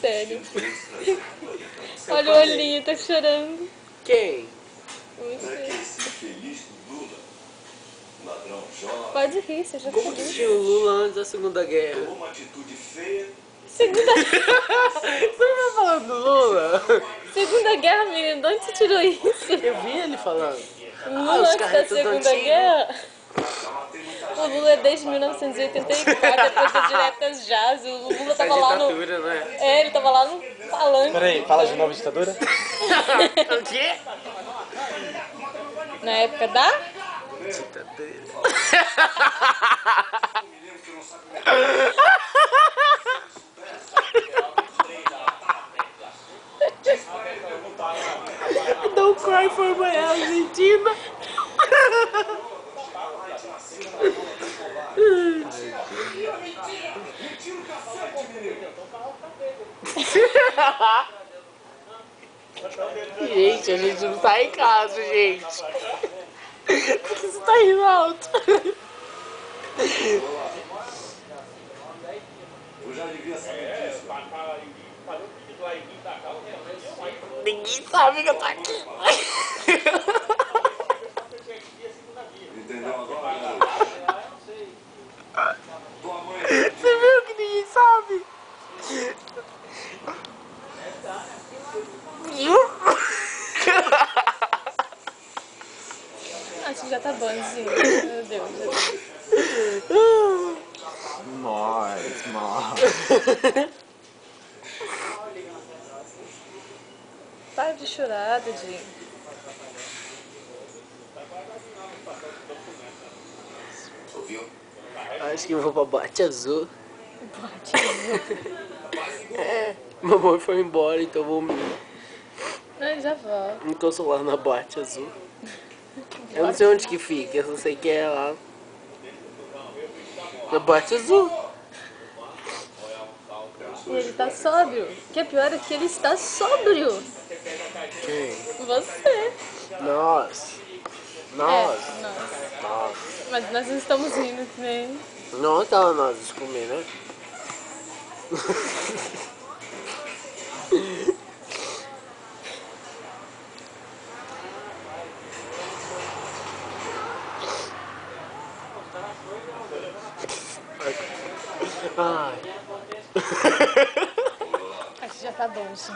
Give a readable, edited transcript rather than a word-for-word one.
sério. Olha o olhinho, tá chorando. Quem? Você. Pode rir, seja Como que feliz. tinha o Lula antes da Segunda Guerra? Uma atitude feia. Segunda... Você não tá falando do Lula? Segunda Guerra, menino, de onde você tirou isso? Eu vi ele falando. Lula os antes da carretos Segunda antigos. Guerra? O Lula é desde 1984, depois das diretas jazz. O Lula Essa tava lá no... ditadura, né? É, ele tava lá no palanque. Peraí, fala de novo ditadura? O quê? Na época da... Ditadura. Don't cry for my Argentina. Gente, a gente não tá em casa, gente. Por que você tá rindo alto? Eu já devia saber disso. Ninguém sabe que eu tô aqui. Entendeu agora? Tua mãe. Você viu que ninguém sabe? Acho que já tá bonzinho. Meu Deus, já deu. Mais. Para de chorar, Dedinho. Ouviu? Acho que eu vou pra Boate Azul. É, mamãe foi embora, então eu vou me Já volto. consolar na Boate Azul. Eu não sei onde que fica, eu só sei que é lá na Boate Azul. E ele tá sóbrio. O que é pior é que ele está sóbrio. Quem? Você. Nós. É, nós. Nós. Mas nós não estamos rindo também. Não tá nós de comer, né? Ai. Acho que já tá bom, sim.